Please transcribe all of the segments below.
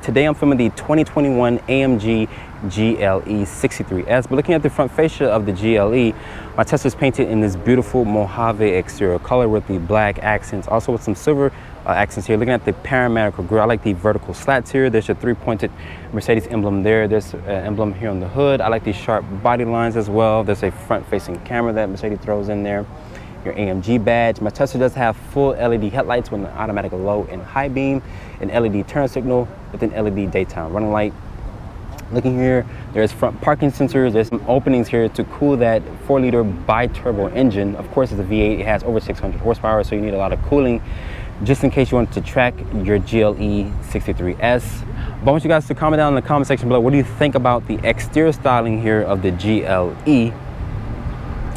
Today I'm filming the 2021 AMG GLE 63S, but looking at the front fascia of the GLE, my Tesla's painted in this beautiful Mojave exterior color with the black accents, also with some silver accents here. Looking at the panoramic grille, I like the vertical slats here. There's a three-pointed Mercedes emblem there. There's an emblem here on the hood. I like these sharp body lines as well. There's a front-facing camera that Mercedes throws in there. Your AMG badge. My Tesla does have full LED headlights with an automatic low and high beam, an LED turn signal with an LED daytime running light. Looking here, there's front parking sensors. There's some openings here to cool that 4-liter bi-turbo engine. Of course, it's a V8. It has over 600 horsepower, so you need a lot of cooling just in case you want to track your GLE 63S. But I want you guys to comment down in the comment section below, what do you think about the exterior styling here of the GLE?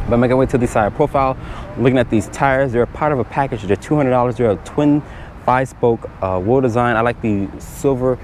But making our way to the side profile, looking at these tires, they're a part of a package. They're $200. They're a twin 5-spoke wheel design. I like the silver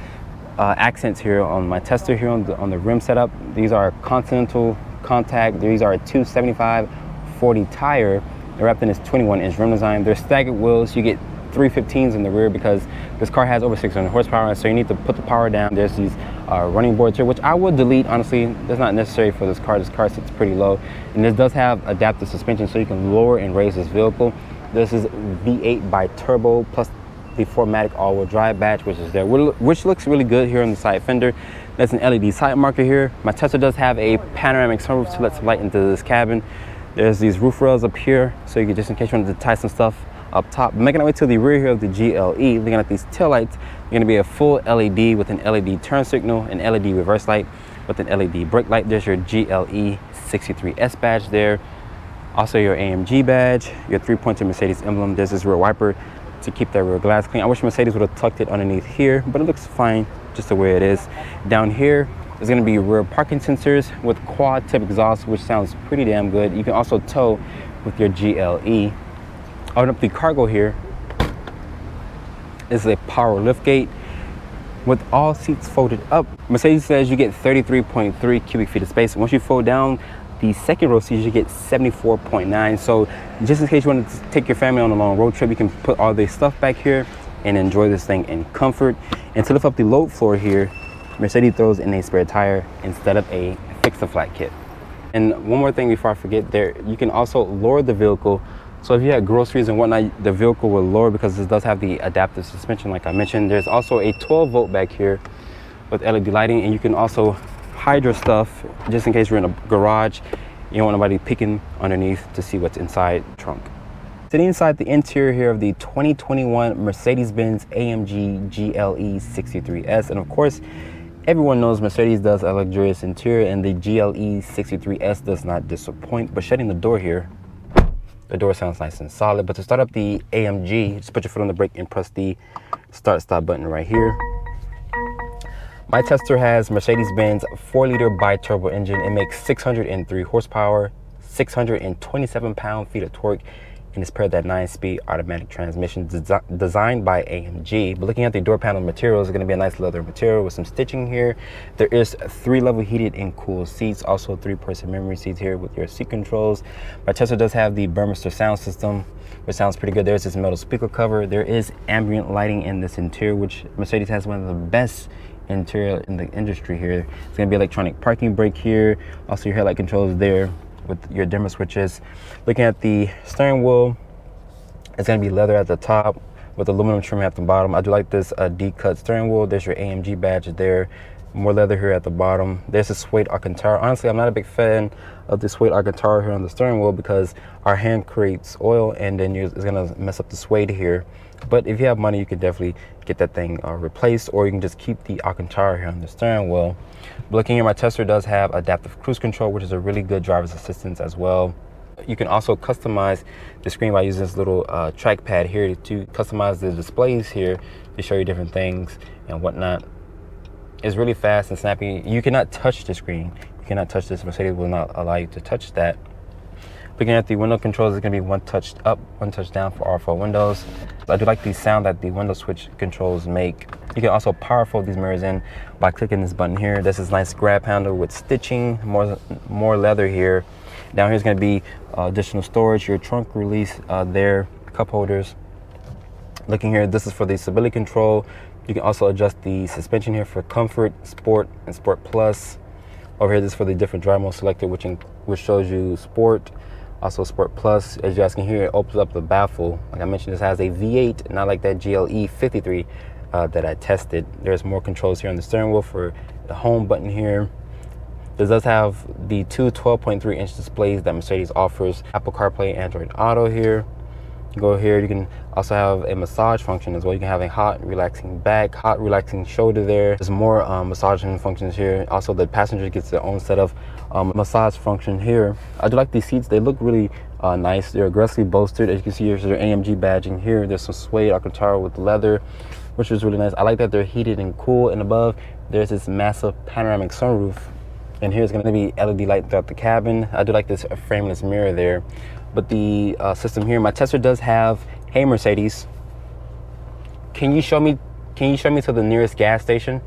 accents here on my tester here on the rim setup. These are Continental Contact. These are a 275/40 tire. They're wrapped in this 21-inch rim design. They're staggered wheels. You get 315s in the rear because this car has over 600 horsepower, so you need to put the power down. There's these running boards here, which I would delete, honestly. That's not necessary for this car. This car sits pretty low, and this does have adaptive suspension, so you can lower and raise this vehicle. This is V8 bi-turbo plus the 4MATIC all-wheel drive badge, which is there, which looks really good here on the side fender. That's an LED side marker here. My Tesla does have a panoramic sunroof to let some light into this cabin. There's these roof rails up here, so you can, just in case you wanted to tie some stuff up top. Making our way to the rear here of the GLE, looking at these taillights, you're going to be a full LED with an LED turn signal, an LED reverse light with an LED brake light. There's your GLE 63S badge there. Also your AMG badge, your 3-pointed Mercedes emblem. There's this rear wiper to keep that rear glass clean. I wish Mercedes would have tucked it underneath here, but it looks fine just the way it is. Down here is going to be rear parking sensors with quad tip exhaust, which sounds pretty damn good. You can also tow with your GLE. Open up the cargo here. This is a power lift gate with all seats folded up. Mercedes says you get 33.3 cubic feet of space. Once you fold down the second row seats, you get 74.9. So just in case you want to take your family on a long road trip, you can put all this stuff back here and enjoy this thing in comfort. And to lift up the load floor here, Mercedes throws in a spare tire instead of a fix-a-flat kit. And one more thing before I forget, there you can also lower the vehicle. So if you had groceries and whatnot, the vehicle will lower because this does have the adaptive suspension like I mentioned. There's also a 12-volt back here with LED lighting, and you can also hide your stuff just in case you're in a garage. You don't want nobody peeking underneath to see what's inside the trunk. Sitting inside the interior here of the 2021 Mercedes-Benz AMG GLE 63S, and of course, everyone knows Mercedes does a luxurious interior, and the GLE 63S does not disappoint. But shutting the door here, the door sounds nice and solid. But to start up the AMG, just put your foot on the brake and press the start-stop button right here. My tester has Mercedes-Benz 4-liter bi-turbo engine. It makes 603 horsepower, 627 pound-feet of torque, and it's paired that 9-speed automatic transmission designed by AMG. But looking at the door panel materials, it's going to be a nice leather material with some stitching here. There is 3-level heated and cooled seats, also 3-person memory seats here with your seat controls. My Tesla does have the Burmester sound system, which sounds pretty good. There's this metal speaker cover. There is ambient lighting in this interior, which Mercedes has one of the best interior in the industry here. It's going to be electronic parking brake here. Also your headlight controls there with your dimmer switches. Looking at the steering wheel, it's going to be leather at the top with aluminum trim at the bottom. I do like this D-cut steering wheel. There's your AMG badge there. More leather here at the bottom. There's a suede Alcantara. Honestly, I'm not a big fan of the suede Alcantara here on the steering wheel because our hand creates oil, and then it's going to mess up the suede here. But if you have money, you can definitely get that thing replaced, or you can just keep the Alcantara here on the steering wheel. But looking here, my Tesla does have adaptive cruise control, which is a really good driver's assistance as well. You can also customize the screen by using this little trackpad here to customize the displays here to show you different things and whatnot. It's really fast and snappy. You cannot touch the screen. You cannot touch this. Mercedes will not allow you to touch that. Looking at the window controls, it's going to be one touch up, one touch down for all 4 windows. I do like the sound that the window switch controls make. You can also power fold these mirrors in by clicking this button here. This is nice grab handle with stitching, more leather here. Down here is going to be additional storage, your trunk release there, cup holders. Looking here, this is for the stability control, You can also adjust the suspension here for comfort, sport, and sport plus. Over here, this is for the different drive mode selector, which shows you sport, also sport plus. As you guys can hear, it opens up the baffle. Like I mentioned, this has a V8, not like that GLE 53 that I tested. There's more controls here on the steering wheel for the home button here. This does have the two 12.3-inch displays that Mercedes offers. Apple CarPlay, Android Auto here. You go here, you can also have a massage function as well. You can have a hot, relaxing back, hot, relaxing shoulder there. There's more massaging functions here. Also, the passenger gets their own set of massage function here. I do like these seats. They look really nice. They're aggressively bolstered. As you can see, here's their AMG badging here. There's some suede Alcantara with leather, which is really nice. I like that they're heated and cool. And above, there's this massive panoramic sunroof. And here's going to be LED light throughout the cabin. I do like this frameless mirror there. But the system here, my tester does have, hey Mercedes, can you show me to the nearest gas station?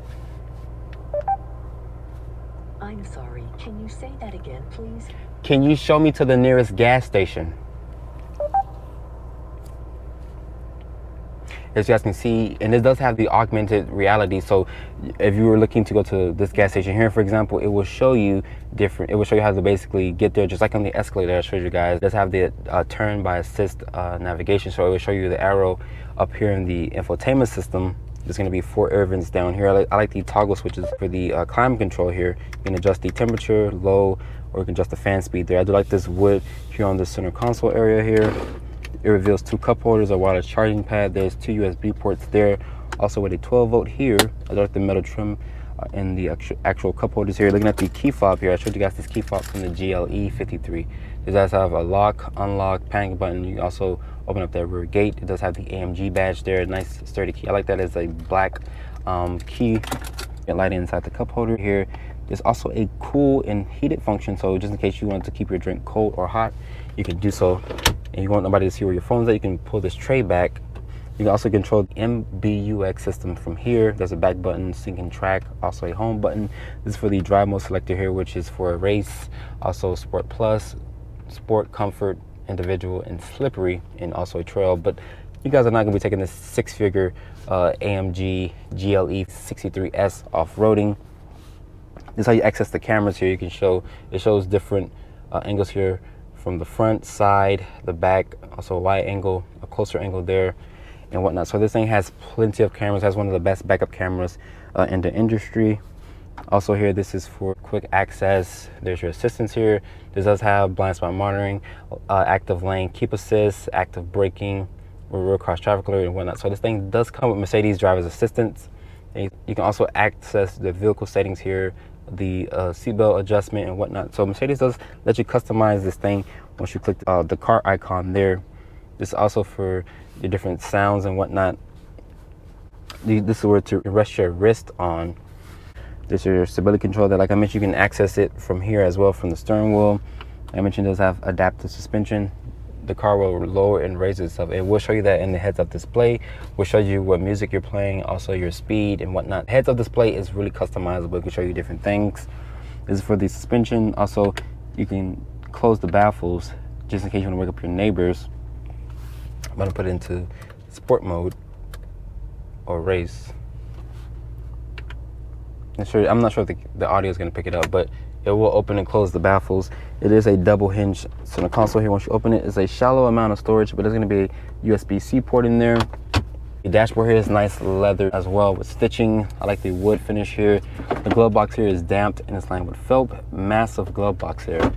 I'm sorry, can you say that again, please? Can you show me to the nearest gas station? As you guys can see, and this does have the augmented reality. So if you were looking to go to this gas station here, for example, it will show you how to basically get there, just like on the Escalator I showed you guys. It does have the turn by assist navigation. So it will show you the arrow up here in the infotainment system. There's going to be 4 air vents down here. I like the toggle switches for the climate control here. You can adjust the temperature, low, or you can adjust the fan speed there. I do like this wood here on the center console area here. It reveals 2 cup holders, a wireless charging pad. There's 2 USB ports there. Also with a 12-volt here. I like the metal trim in the actual cup holders here. Looking at the key fob here, I showed you guys this key fob from the GLE 53. It does have a lock, unlock, panic button. You can also open up that rear gate. It does have the AMG badge there. Nice sturdy key. I like that as a black key. Get light inside the cup holder here. There's also a cool and heated function. So just in case you want to keep your drink cold or hot, you can do so. And you want nobody to see where your phone's at, you can pull this tray back. You can also control the MBUX system from here. There's a back button, sync and track, also a home button. This is for the drive mode selector here, which is for a race, also sport plus, sport, comfort, individual, and slippery, and also a trail. But you guys are not gonna be taking this 6-figure AMG GLE 63S off-roading. This is how you access the cameras here. It shows different angles here, from the front, side, the back, also a wide angle, a closer angle there, and whatnot. So this thing has plenty of cameras, has one of the best backup cameras in the industry. Also here, this is for quick access. There's your assistance here. This does have blind spot monitoring, active lane keep assist, active braking, rear cross traffic alert, and whatnot. So this thing does come with Mercedes driver's assistance. And you can also access the vehicle settings here, the seatbelt adjustment and whatnot. So Mercedes does let you customize this thing once you click the car icon there. This is also for the different sounds and whatnot. This is where to rest your wrist on. This is your stability control that, like I mentioned, you can access it from here as well, from the steering wheel. I mentioned it does have adaptive suspension. The car will lower and raise itself. It will show you that in the heads-up display. Will show you what music you're playing, also your speed and whatnot. Heads-up display is really customizable. It can show you different things. This is for the suspension. Also, you can close the baffles just in case you want to wake up your neighbors. I'm gonna put it into sport mode or race. I'm not sure if the audio is gonna pick it up, but it will open and close the baffles. It is a double hinge center console here. Once you open it, it's a shallow amount of storage, but there's gonna be a USB-C port in there. The dashboard here is nice leather as well with stitching. I like the wood finish here. The glove box here is damped and it's lined with felt. Massive glove box here.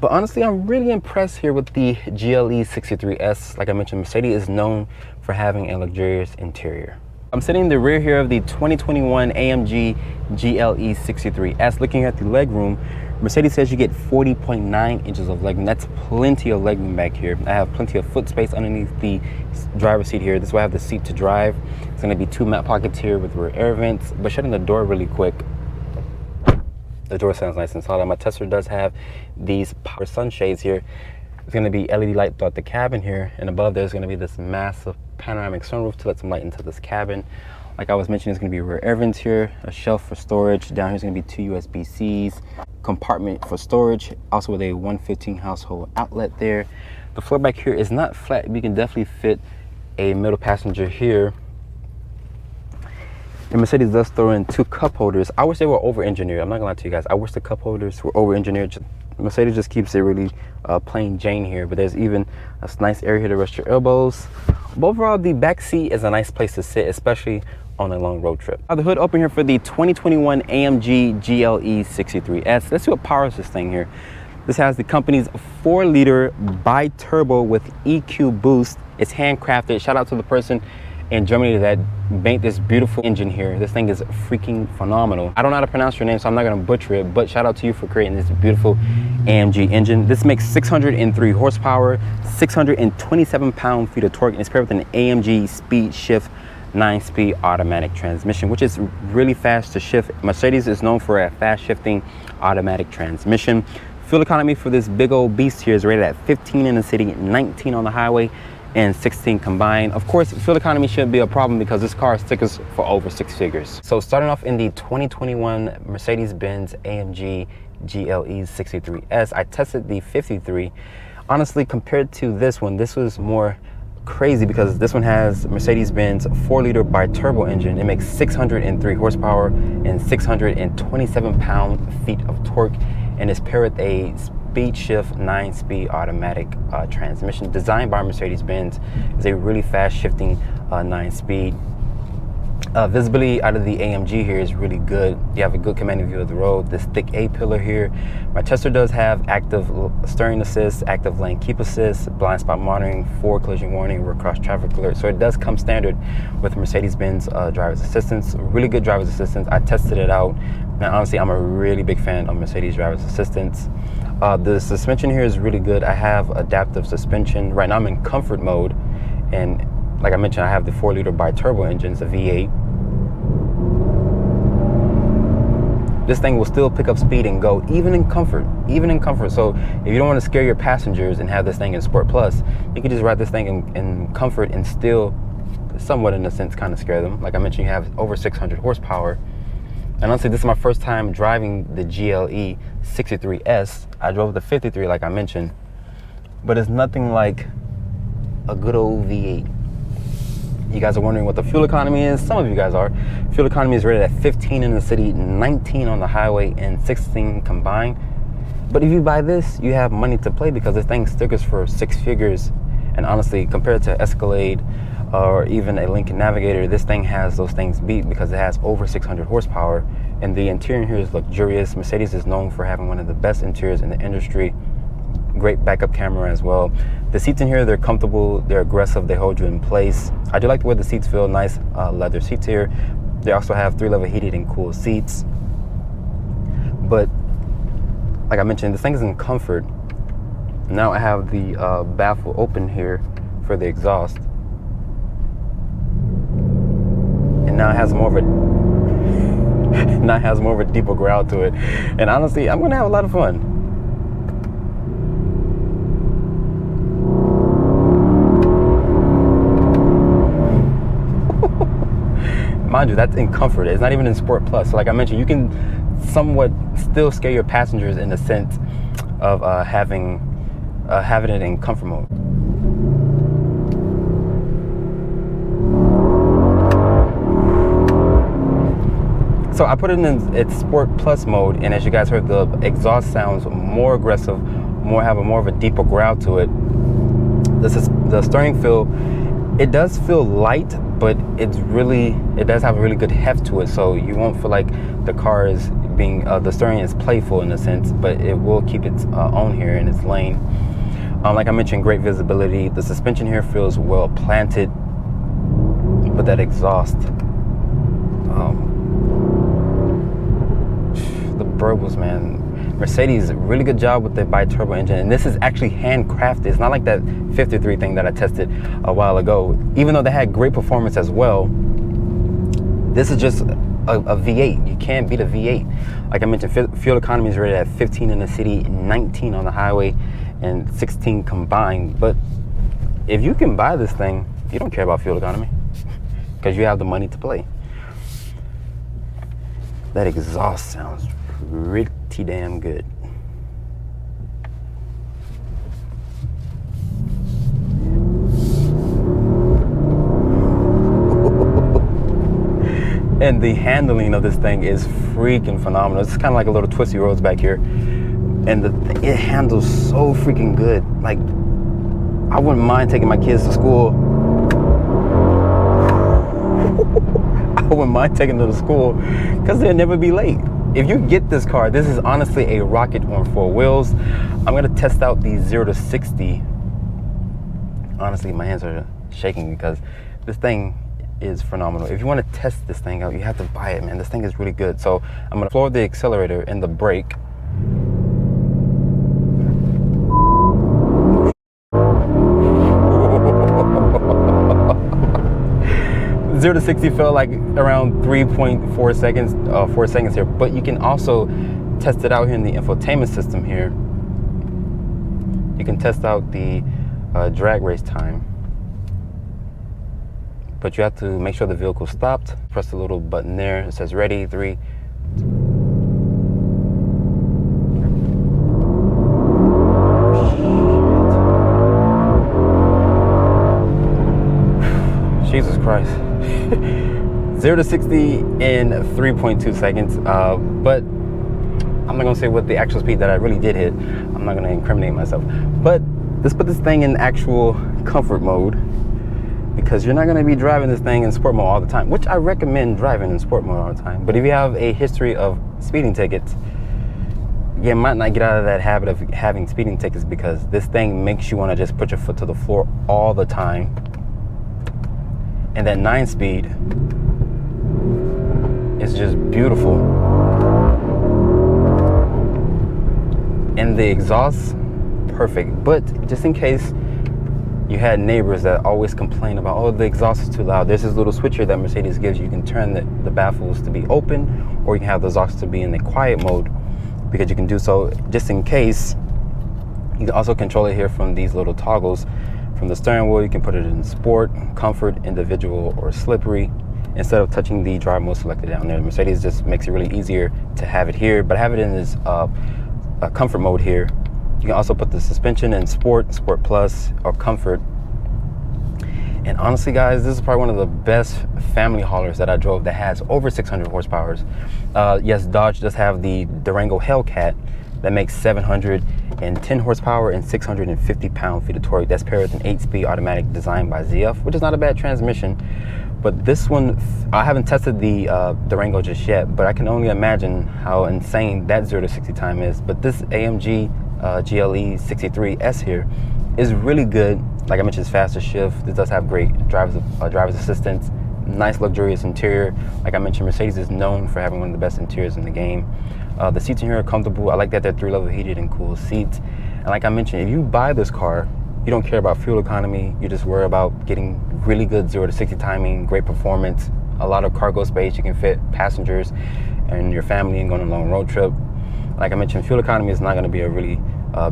But honestly, I'm really impressed here with the GLE 63S. Like I mentioned, Mercedes is known for having a luxurious interior. I'm sitting in the rear here of the 2021 AMG GLE 63S. Looking at the legroom, Mercedes says you get 40.9 inches of legroom. That's plenty of legroom back here. I have plenty of foot space underneath the driver's seat here. This is why I have the seat to drive. It's gonna be 2 map pockets here with rear air vents, but shutting the door really quick, the door sounds nice and solid. My Tesla does have these power sunshades here. It's gonna be LED light throughout the cabin here, and above there's gonna be this massive panoramic sunroof to let some light into this cabin. Like I was mentioning, there's gonna be rear air vents here, a shelf for storage. Down here's gonna be 2 USB-Cs, compartment for storage, also with a 115 household outlet there. The floor back here is not flat. We can definitely fit a middle passenger here And Mercedes does throw in 2 cup holders. I wish they were over-engineered. I'm not gonna lie to you guys. I wish the cup holders were over-engineered. Mercedes just keeps it really plain Jane here, but there's even a nice area here to rest your elbows. But overall, the back seat is a nice place to sit, especially on a long road trip. The hood open here for the 2021 AMG GLE 63S. Let's see what powers this thing here. This has the company's 4-liter bi-turbo with EQ boost. It's handcrafted. Shout out to the person in Germany that made this beautiful engine here. This thing is freaking phenomenal. I don't know how to pronounce your name, so I'm not gonna butcher it, but shout out to you for creating this beautiful AMG engine. This makes 603 horsepower, 627 pound-feet of torque, and it's paired with an AMG Speed Shift 9-speed automatic transmission, which is really fast to shift. Mercedes is known for a fast shifting automatic transmission. Fuel economy for this big old beast here is rated at 15 in the city, 19 on the highway, and 16 combined. Of course, fuel economy shouldn't be a problem because this car stickers for over 6 figures. So starting off in the 2021 Mercedes-Benz AMG GLE 63S, I tested the 53. Honestly, compared to this one, this was more crazy because this one has Mercedes-Benz 4-liter bi-turbo engine. It makes 603 horsepower and 627 pound-feet of torque, and it's paired with a Speed Shift 9-speed automatic transmission designed by Mercedes-Benz. It's a really fast shifting 9-speed. Visibility out of the AMG here is really good. You have a good commanding view of the road. This thick A-pillar here. My tester does have active steering assist, active lane keep assist, blind spot monitoring, forward collision warning, rear cross traffic alert. So it does come standard with Mercedes-Benz driver's assistance. Really good driver's assistance. I tested it out. Now, honestly, I'm a really big fan of Mercedes driver's assistance. The suspension here is really good. I have adaptive suspension. Right now I'm in comfort mode, and like I mentioned, I have the 4-liter bi-turbo engine, it's a V8. This thing will still pick up speed and go even in comfort, So if you don't want to scare your passengers and have this thing in Sport Plus, you can just ride this thing in comfort and still somewhat, in a sense, kind of scare them. Like I mentioned, you have over 600 horsepower. And honestly, this is my first time driving the GLE 63S. I drove the 53, like I mentioned, but it's nothing like a good old V8. You guys are wondering what the fuel economy is. Some of you guys are. Fuel economy is rated at 15 in the city, 19 on the highway, and 16 combined. But if you buy this, you have money to play because this thing stickers for 6 figures. And honestly, compared to Escalade or even a Lincoln Navigator, this thing has those things beat because it has over 600 horsepower. And the interior here is luxurious. Mercedes is known for having one of the best interiors in the industry. Great backup camera as well. The seats in here, they're comfortable, they're aggressive, they hold you in place. I do like the way the seats feel, nice leather seats here. They also have 3-level heated and cooled seats. But like I mentioned, this thing is in comfort. Now I have the baffle open here for the exhaust. And now it has more of a deeper growl to it. And honestly, I'm gonna have a lot of fun. Mind you, that's in comfort. It's not even in Sport Plus. So like I mentioned, you can somewhat still scare your passengers in the sense of having it in comfort mode. So I put it in its Sport Plus mode, and as you guys heard, the exhaust sounds more aggressive, have more of a deeper growl to it. This is the steering feel. It does feel light, but it does have a really good heft to it, so you won't feel like the car is being the steering is playful in a sense, but it will keep its own here in its lane. Like I mentioned, great visibility. The suspension here feels well planted, but that exhaust, the burbles, man. Mercedes, really good job with the bi-turbo engine, and this is actually handcrafted. It's not like that 53 thing that I tested a while ago. Even though they had great performance as well, this is just a V8. You can't beat a V8. Like I mentioned, fuel economy is rated at 15 in the city, 19 on the highway, and 16 combined. But if you can buy this thing, you don't care about fuel economy because you have the money to play. That exhaust sounds pretty damn good. And the handling of this thing is freaking phenomenal. It's kind of like a little twisty roads back here. And it handles so freaking good. Like, I wouldn't mind taking my kids to school. I wouldn't mind taking them to school because they'll never be late. If you get this car, this is honestly a rocket on 4 wheels. I'm gonna test out the 0 to 60. Honestly, my hands are shaking because this thing is phenomenal. If you want to test this thing out, you have to buy it, man. This thing is really good. So I'm gonna floor the accelerator and the brake. 0 to 60 felt like around 3.4 seconds, 4 seconds here. But you can also test it out here in the infotainment system here. You can test out the drag race time. But you have to make sure the vehicle stopped. Press the little button there. It says ready, 3. Jesus Christ. 0 to 60 in 3.2 seconds. But I'm not gonna say what the actual speed that I really did hit. I'm not gonna incriminate myself. But let's put this thing in actual comfort mode, because you're not gonna be driving this thing in sport mode all the time, which I recommend driving in sport mode all the time. But if you have a history of speeding tickets, you might not get out of that habit of having speeding tickets, because this thing makes you wanna just put your foot to the floor all the time. And that 9-speed is just beautiful. And the exhaust, perfect. But just in case you had neighbors that always complain about, oh, the exhaust is too loud, there's this little switcher that Mercedes gives you. You can turn the baffles to be open, or you can have the exhaust to be in the quiet mode, because you can do so just in case. You can also control it here from these little toggles. From the steering wheel, you can put it in sport, comfort, individual, or slippery, instead of touching the drive mode selected down there. Mercedes just makes it really easier to have it here, but have it in this comfort mode here. You can also put the suspension in sport, sport plus, or comfort. And honestly, guys, this is probably one of the best family haulers that I drove that has over 600 horsepower. Yes, Dodge does have the Durango Hellcat that makes 710 horsepower and 650 pound-feet of torque. That's paired with an 8-speed automatic designed by ZF, which is not a bad transmission. But this one, I haven't tested the Durango just yet, but I can only imagine how insane that 0 to 60 time is. But this AMG GLE 63S here is really good. Like I mentioned, it's faster shift. This does have great driver's assistance, nice luxurious interior. Like I mentioned, Mercedes is known for having one of the best interiors in the game. The seats in here are comfortable. I like that they're 3-level heated and cooled seats. And like I mentioned, if you buy this car, you don't care about fuel economy. You just worry about getting really good 0 to 60 timing, great performance, a lot of cargo space. You can fit passengers and your family and go on a long road trip. Like I mentioned, fuel economy is not going to be a really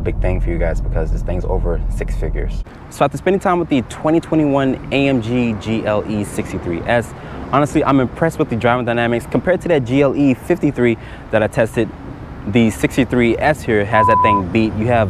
big thing for you guys, because this thing's over 6 figures. So after spending time with the 2021 AMG GLE 63S, honestly, I'm impressed with the driving dynamics. Compared to that GLE 53 that I tested, the 63S here has that thing beat. You have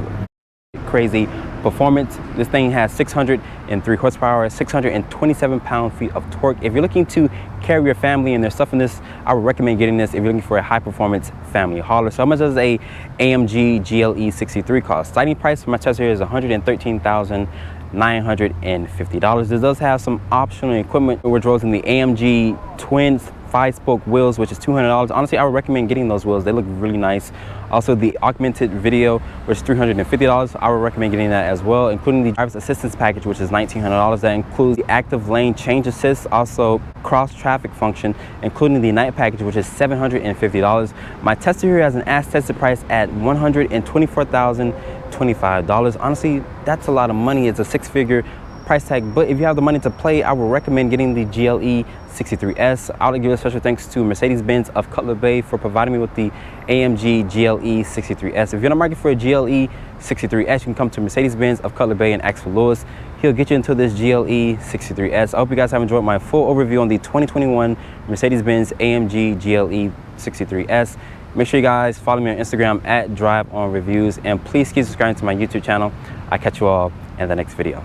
crazy performance. This thing has 603 horsepower, 627 pound-feet of torque. If you're looking to carry your family and there's stuff in this, I would recommend getting this if you're looking for a high-performance family hauler. So how much does a AMG GLE 63 cost? Starting price for my test here is $113,950. This does have some optional equipment, which rolls in the AMG Twins 5-spoke wheels, which is $200. Honestly, I would recommend getting those wheels. They look really nice. Also, the augmented video, which is $350. I would recommend getting that as well, including the driver's assistance package, which is $1,900. That includes the active lane change assist, also cross traffic function, including the night package, which is $750. My tester here has an as tested price at $124,025. Honestly, that's a lot of money. It's a 6-figure price tag, but if you have the money to play, I would recommend getting the GLE 63S. I would give a special thanks to Mercedes-Benz of Cutler Bay for providing me with the AMG GLE 63S. If you're in the market for a GLE 63S, you can come to Mercedes-Benz of Cutler Bay and ask for Lewis. He'll get you into this GLE 63S. I hope you guys have enjoyed my full overview on the 2021 Mercedes-Benz AMG GLE 63S. Make sure you guys follow me on Instagram at DriveOnReviews, and please keep subscribing to my YouTube channel. I'll catch you all in the next video.